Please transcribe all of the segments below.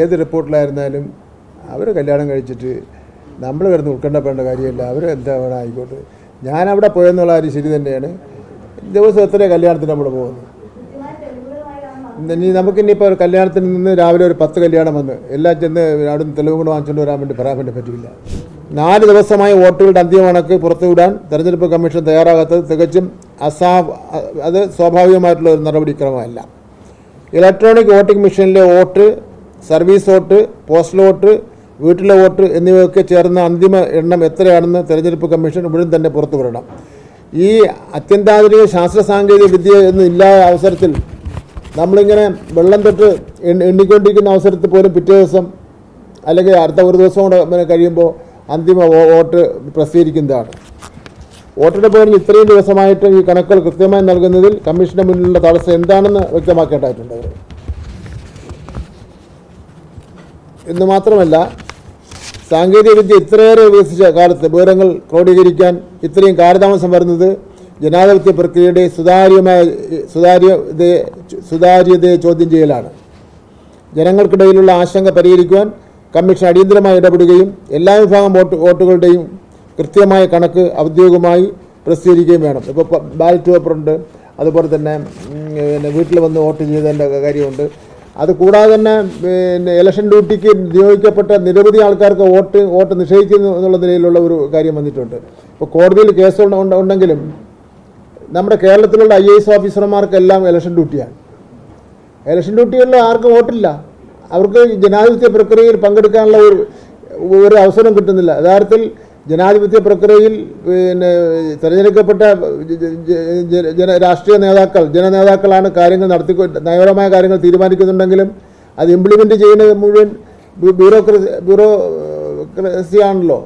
ഏത് റിപ്പോർട്ടിലായിരുന്നാലും അവർ കല്യാണം കഴിച്ചിട്ട് നമ്മൾ കിടന്ന് ഉൾക്കൊണ്ടപ്പെടേണ്ട കാര്യമില്ല. അവർ എന്താ വേണം ആയിക്കോട്ടെ. ഞാനവിടെ പോയെന്നുള്ള കാര്യം ശരി തന്നെയാണ്. ദിവസം എത്ര കല്യാണത്തിന് നമ്മൾ പോകുന്നു. നമുക്കിനിപ്പോൾ ഒരു കല്യാണത്തിൽ നിന്ന് രാവിലെ ഒരു 10 കല്യാണം വന്ന് എല്ലാം ചെന്ന് അവിടെ നിന്ന് തെളിവും കൂടെ വാങ്ങിച്ചുകൊണ്ട് വരാൻ വേണ്ടി പറയാൻ വേണ്ടി പറ്റില്ല. 4 ദിവസമായി വോട്ടുകളുടെ അന്തിമ കണക്ക് പുറത്തുവിടാൻ തെരഞ്ഞെടുപ്പ് കമ്മീഷൻ തയ്യാറാകാത്തത് തികച്ചും അത് സ്വാഭാവികമായിട്ടുള്ള ഒരു നടപടിക്രമമല്ല. ഇലക്ട്രോണിക് വോട്ടിംഗ് മെഷീനിലെ vote, service vote, postal vote, വീട്ടിലെ വോട്ട് എന്നിവയൊക്കെ ചേർന്ന അന്തിമ എണ്ണം എത്രയാണെന്ന് തെരഞ്ഞെടുപ്പ് കമ്മീഷൻ ഉടൻ തന്നെ പുറത്തുവിടണം. ഈ അത്യന്താധുനിക ശാസ്ത്ര സാങ്കേതിക വിദ്യ ഒന്നും ഇല്ലാത്ത അവസരത്തിൽ നമ്മളിങ്ങനെ വെള്ളം തൊട്ട് എണ്ണിക്കൊണ്ടിരിക്കുന്ന അവസരത്തിൽ പോലും പിറ്റേ ദിവസം അല്ലെങ്കിൽ അടുത്ത ഒരു ദിവസം കൂടെ കഴിയുമ്പോൾ അന്തിമ വോട്ട് പ്രസിദ്ധീകരിക്കുന്നതാണ്. വോട്ടിൻ്റെ പേരിൽ ഇത്രയും ദിവസമായിട്ട് ഈ കണക്കുകൾ കൃത്യമായി നൽകുന്നതിൽ കമ്മീഷന് മുന്നിലുള്ള തടസ്സം എന്താണെന്ന് വ്യക്തമാക്കേണ്ടതായിട്ടുണ്ട്. എന്ന് മാത്രമല്ല, സാങ്കേതികവിദ്യ ഇത്രയേറെ വികസിച്ച കാലത്ത് വിവരങ്ങൾ ക്രോഡീകരിക്കാൻ ഇത്രയും കാലതാമസം വരുന്നത് ജനാധിപത്യ പ്രക്രിയയുടെ സുതാര്യതയെ ചോദ്യം ചെയ്യലാണ്. ജനങ്ങൾക്കിടയിലുള്ള ആശങ്ക പരിഹരിക്കുവാൻ കമ്മീഷൻ അടിയന്തരമായി ഇടപെടുകയും എല്ലാ വിഭാഗം വോട്ടുകളുടെയും കൃത്യമായ കണക്ക് ഔദ്യോഗികമായി പ്രസിദ്ധീകരിക്കുകയും വേണം. ഇപ്പോൾ ബാലറ്റ് പേപ്പറുണ്ട്, അതുപോലെ തന്നെ വീട്ടിൽ വന്ന് വോട്ട് ചെയ്തതിൻ്റെ കാര്യമുണ്ട്. അതുകൂടാതെ തന്നെ ഇലക്ഷൻ ഡ്യൂട്ടിക്ക് നിയോഗിക്കപ്പെട്ട നിരവധി ആൾക്കാർക്ക് വോട്ട് നിഷേധിക്കുന്നു എന്നുള്ള നിലയിലുള്ള ഒരു കാര്യം വന്നിട്ടുണ്ട്. ഇപ്പോൾ കോടതിയിൽ കേസ് ഉണ്ടെങ്കിലും നമ്മുടെ കേരളത്തിലുള്ള IAS ഓഫീസർമാർക്കെല്ലാം ഇലക്ഷൻ ഡ്യൂട്ടിയാണ്. ഇലക്ഷൻ ഡ്യൂട്ടികളിൽ ആർക്കും വോട്ടില്ല. അവർക്ക് ജനാധിപത്യ പ്രക്രിയയിൽ പങ്കെടുക്കാനുള്ള ഒരു അവസരം കിട്ടുന്നില്ല. യഥാർത്ഥത്തിൽ ജനാധിപത്യ പ്രക്രിയയിൽ തിരഞ്ഞെടുക്കപ്പെട്ട രാഷ്ട്രീയ ജനനേതാക്കളാണ് കാര്യങ്ങൾ നയപരമായ കാര്യങ്ങൾ തീരുമാനിക്കുന്നുണ്ടെങ്കിലും അത് ഇംപ്ലിമെൻറ്റ് ചെയ്യുന്നത് മുഴുവൻ ബ്യൂറോക്രസിയാണല്ലോ.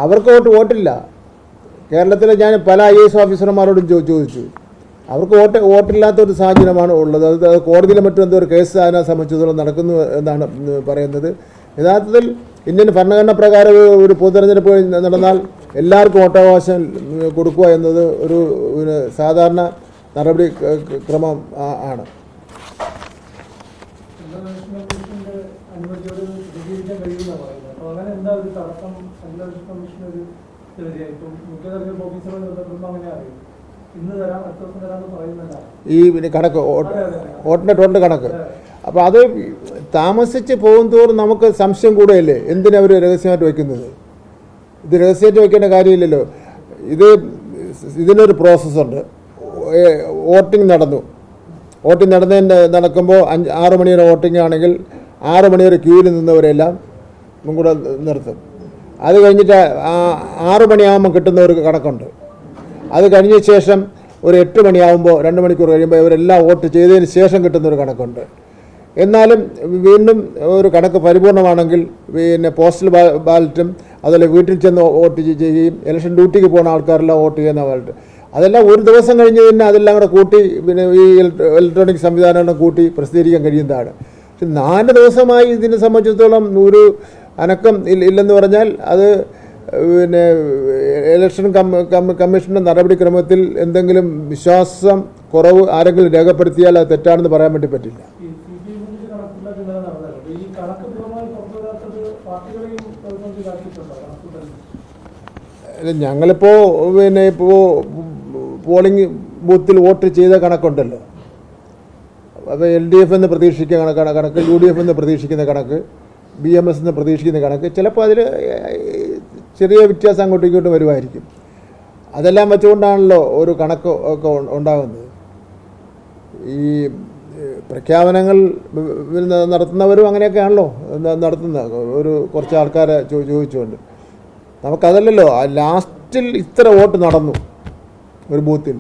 അവർക്ക് വോട്ടില്ല. കേരളത്തിലെ ഞാൻ പല IAS ഓഫീസർമാരോടും ചോദിച്ചു. അവർക്ക് വോട്ടില്ലാത്ത ഒരു സാഹചര്യമാണ് ഉള്ളത്. അത് കോടതിയിലും മറ്റും എന്തോ ഒരു കേസ് അതിനെ സംബന്ധിച്ചിടത്തോളം നടക്കുന്നു എന്നാണ് പറയുന്നത്. യഥാർത്ഥത്തിൽ ഇന്ത്യൻ ഭരണഘടന പ്രകാരം ഒരു പൊതുതെരഞ്ഞെടുപ്പ് നടന്നാൽ എല്ലാവർക്കും വോട്ടവകാശം കൊടുക്കുക എന്നത് ഒരു സാധാരണ നടപടി ക്രമം ആണ്. ഈ കണക്ക് വോട്ടിൻ്റെ ടോട്ടൽ കണക്ക്. അപ്പോൾ അത് താമസിച്ച് പോകും തോറും നമുക്ക് സംശയം കൂടുകയല്ലേ, എന്തിനവർ രഹസ്യമായിട്ട് വയ്ക്കുന്നത്? ഇത് രഹസ്യമായിട്ട് വയ്ക്കേണ്ട കാര്യമില്ലല്ലോ. ഇതിനൊരു പ്രോസസ്സുണ്ട്. വോട്ടിംഗ് നടക്കുമ്പോൾ 6 മണി വരെ വോട്ടിംഗ് ആണെങ്കിൽ 6 മണി വരെ ക്യൂവിൽ നിന്നവരെല്ലാം കൂടെ നിർത്തും. അത് കഴിഞ്ഞിട്ട് 6 മണിയാകുമ്പോൾ കിട്ടുന്ന ഒരു കണക്കുണ്ട്. അത് കഴിഞ്ഞ ശേഷം ഒരു 8 മണിയാകുമ്പോൾ 2 മണിക്കൂർ കഴിയുമ്പോൾ ഇവരെല്ലാം വോട്ട് ചെയ്തതിന് ശേഷം കിട്ടുന്നൊരു കണക്കുണ്ട്. എന്നാലും വീണ്ടും ഒരു കണക്ക് പരിപൂർണമാണെങ്കിൽ പോസ്റ്റൽ ബാലറ്റും അതുപോലെ വീട്ടിൽ ചെന്ന് വോട്ട് ചെയ്യുകയും ഇലക്ഷൻ ഡ്യൂട്ടിക്ക് പോകുന്ന ആൾക്കാരെല്ലാം വോട്ട് ചെയ്യുന്ന ബാലറ്റ് അതെല്ലാം ഒരു ദിവസം കഴിഞ്ഞ് തന്നെ അതെല്ലാം കൂടെ കൂട്ടി ഈ ഇലക്ട്രോണിക് സംവിധാനം കൂട്ടി പ്രസിദ്ധീകരിക്കാൻ കഴിയുന്നതാണ്. പക്ഷെ 4 ദിവസമായി ഇതിനെ സംബന്ധിച്ചിടത്തോളം ഒരു അനക്കം ഇല്ലെന്ന് പറഞ്ഞാൽ അത് ഇലക്ഷൻ കമ്മീഷൻ്റെ നടപടിക്രമത്തിൽ എന്തെങ്കിലും വിശ്വാസം കുറവ് ആരെങ്കിലും രേഖപ്പെടുത്തിയാൽ അത് തെറ്റാണെന്ന് പറയാൻ വേണ്ടി പറ്റില്ല. ഞങ്ങളിപ്പോൾ പോളിംഗ് ബൂത്തിൽ വോട്ട് ചെയ്ത കണക്കുണ്ടല്ലോ. അപ്പോൾ LDF എന്ന് പ്രതീക്ഷിക്കുന്ന കണക്ക്, UDF എന്ന് പ്രതീക്ഷിക്കുന്ന കണക്ക്, BMS എന്ന് പ്രതീക്ഷിക്കുന്ന കണക്ക്, ചിലപ്പോൾ അതിൽ ചെറിയ വ്യത്യാസം അങ്ങോട്ടും ഇങ്ങോട്ടും വരുമായിരിക്കും. അതെല്ലാം വെച്ചുകൊണ്ടാണല്ലോ ഒരു കണക്ക് ഒക്കെ ഉണ്ടാകുന്നത്. ഈ പ്രഖ്യാപനങ്ങൾ നടത്തുന്നവരും അങ്ങനെയൊക്കെയാണല്ലോ നടത്തുന്നത്, കുറച്ച് ആൾക്കാരെ ചോദിച്ചുകൊണ്ട്. നമുക്കതല്ലല്ലോ, ലാസ്റ്റിൽ ഇത്ര വോട്ട് നടന്നു, ഒരു ബൂത്തിൽ,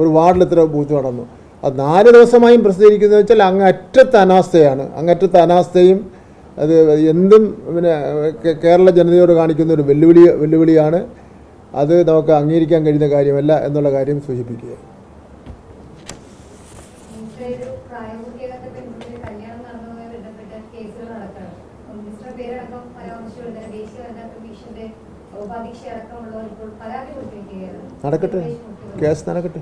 ഒരു വാർഡിൽ ഇത്ര ബൂത്ത് നടന്നു. അത് 4 ദിവസമായും പ്രസിദ്ധീകരിക്കുന്നത് വെച്ചാൽ അങ്ങറ്റത്തെ അനാസ്ഥയാണ്. അങ്ങറ്റത്തെ അനാസ്ഥയും അത് എന്തും കേരള ജനതയോട് കാണിക്കുന്ന ഒരു വെല്ലുവിളിയാണ്. അത് നമുക്ക് അംഗീകരിക്കാൻ കഴിയുന്ന കാര്യമല്ല എന്നുള്ള കാര്യം സൂചിപ്പിക്കുക. നടക്കട്ടെ, കേസ് നടക്കട്ടെ.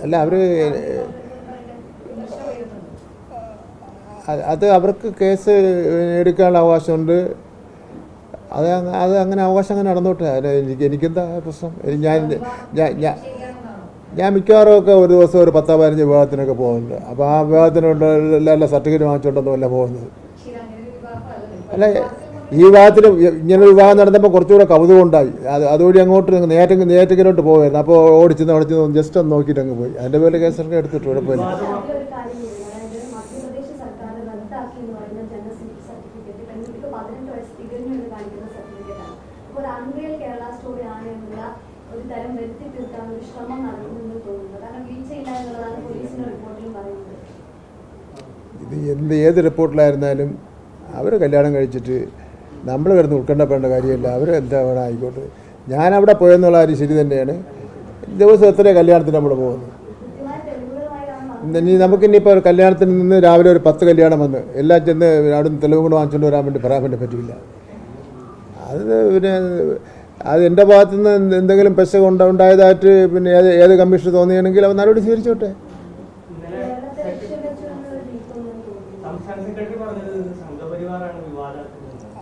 അല്ല അവർ അത് അവർക്ക് കേസ് എടുക്കാനുള്ള അവകാശമുണ്ട്. അത് അങ്ങനെ അവകാശം അങ്ങനെ നടന്നോട്ടെ. എനിക്കെന്താ പ്രശ്നം? ഞാൻ മിക്കവാറും ഒക്കെ ഒരു ദിവസം ഒരു 10-15 വിവാഹത്തിനൊക്കെ പോകുന്നുണ്ട്. അപ്പോൾ ആ വിവാഹത്തിനുണ്ട് എല്ലാ സർട്ടിഫിക്കറ്റ് വാങ്ങിച്ചുകൊണ്ടൊന്നുമല്ല പോകുന്നത്. അല്ല, ഈ വിവാഹത്തിന് ഇങ്ങനെ വിവാഹം നടന്നപ്പോൾ കുറച്ചുകൂടെ കൗതുകം ഉണ്ടായി. അതുവഴി അങ്ങോട്ട് നേറ്റക്കിലോട്ട് പോകുമായിരുന്നു. അപ്പോൾ ഓടിച്ചെന്ന് ജസ്റ്റ് ഒന്ന് നോക്കിയിട്ട് അങ്ങ് പോയി. അതിൻ്റെ പേരിൽ കേസൊക്കെ എടുത്തിട്ട് ഇവിടെ പോയി. ഇത് ഏത് റിപ്പോർട്ടിലായിരുന്നാലും അവർ കല്യാണം കഴിച്ചിട്ട് നമ്മൾ കിടന്ന് ഉൾക്കൊണ്ടപ്പെടേണ്ട കാര്യമില്ല. അവർ എന്താ വേണം ആയിക്കോട്ടെ. ഞാനവിടെ പോയെന്നുള്ള കാര്യം ശരി തന്നെയാണ്. ദിവസം എത്ര കല്യാണത്തിന് നമ്മൾ പോകുന്നു. നമുക്കിനിപ്പോൾ ഒരു കല്യാണത്തിന് നിന്ന് രാവിലെ ഒരു 10 കല്യാണം വന്ന് എല്ലാം ചെന്ന് അവിടെ നിന്ന് തെളിവും കൂടെ വാങ്ങിച്ചുകൊണ്ട് വരാൻ വേണ്ടി പറയാൻ വേണ്ടി പറ്റില്ല. പിന്നെ അത് എൻ്റെ ഭാഗത്തുനിന്ന് എന്തെങ്കിലും പെശ ഉണ്ടായതായിട്ട് പിന്നെ ഏത് കമ്മീഷൻ തോന്നിയാണെങ്കിൽ അവർ നടപടി സ്വീകരിച്ചോട്ടെ.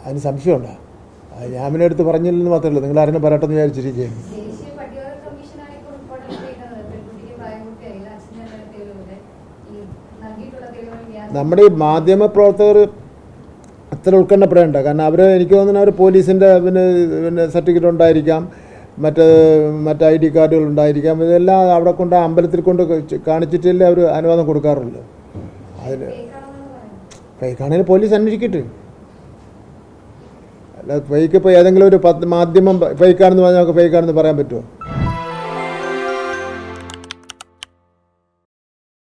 അതിന് സംശയമുണ്ടോ? ഞാൻ പിന്നെ എടുത്ത് പറഞ്ഞില്ലെന്ന് മാത്രമേ ഉള്ളൂ. നിങ്ങൾ ആരെങ്കിലും പറയട്ടെന്ന് വിചാരിച്ചിരിക്കുകയാണ്. നമ്മുടെ ഈ മാധ്യമ പ്രവർത്തകർ അത്ര ഉൾക്കൊണ്ടപ്പെടേണ്ട. കാരണം അവർ എനിക്ക് തോന്നുന്നു അവർ പോലീസിൻ്റെ പിന്നെ സർട്ടിഫിക്കറ്റ് ഉണ്ടായിരിക്കാം, മറ്റ് ID കാർഡുകൾ ഉണ്ടായിരിക്കാം. ഇതെല്ലാം അവിടെ കൊണ്ട് അമ്പലത്തിൽ കൊണ്ട് കാണിച്ചിട്ടല്ലേ അവർ അനുവാദം കൊടുക്കാറുള്ളൂ. അതിന് ഫേക്കാണെങ്കിൽ പോലീസ് അന്വേഷിക്കട്ടെ. അല്ല, ഫേക്ക് ഇപ്പോൾ ഏതെങ്കിലും ഒരു മാധ്യമം ഫേക്കാണെന്ന് പറഞ്ഞാൽ നമുക്ക് ഫേക്കാണെന്ന് പറയാൻ പറ്റുമോ?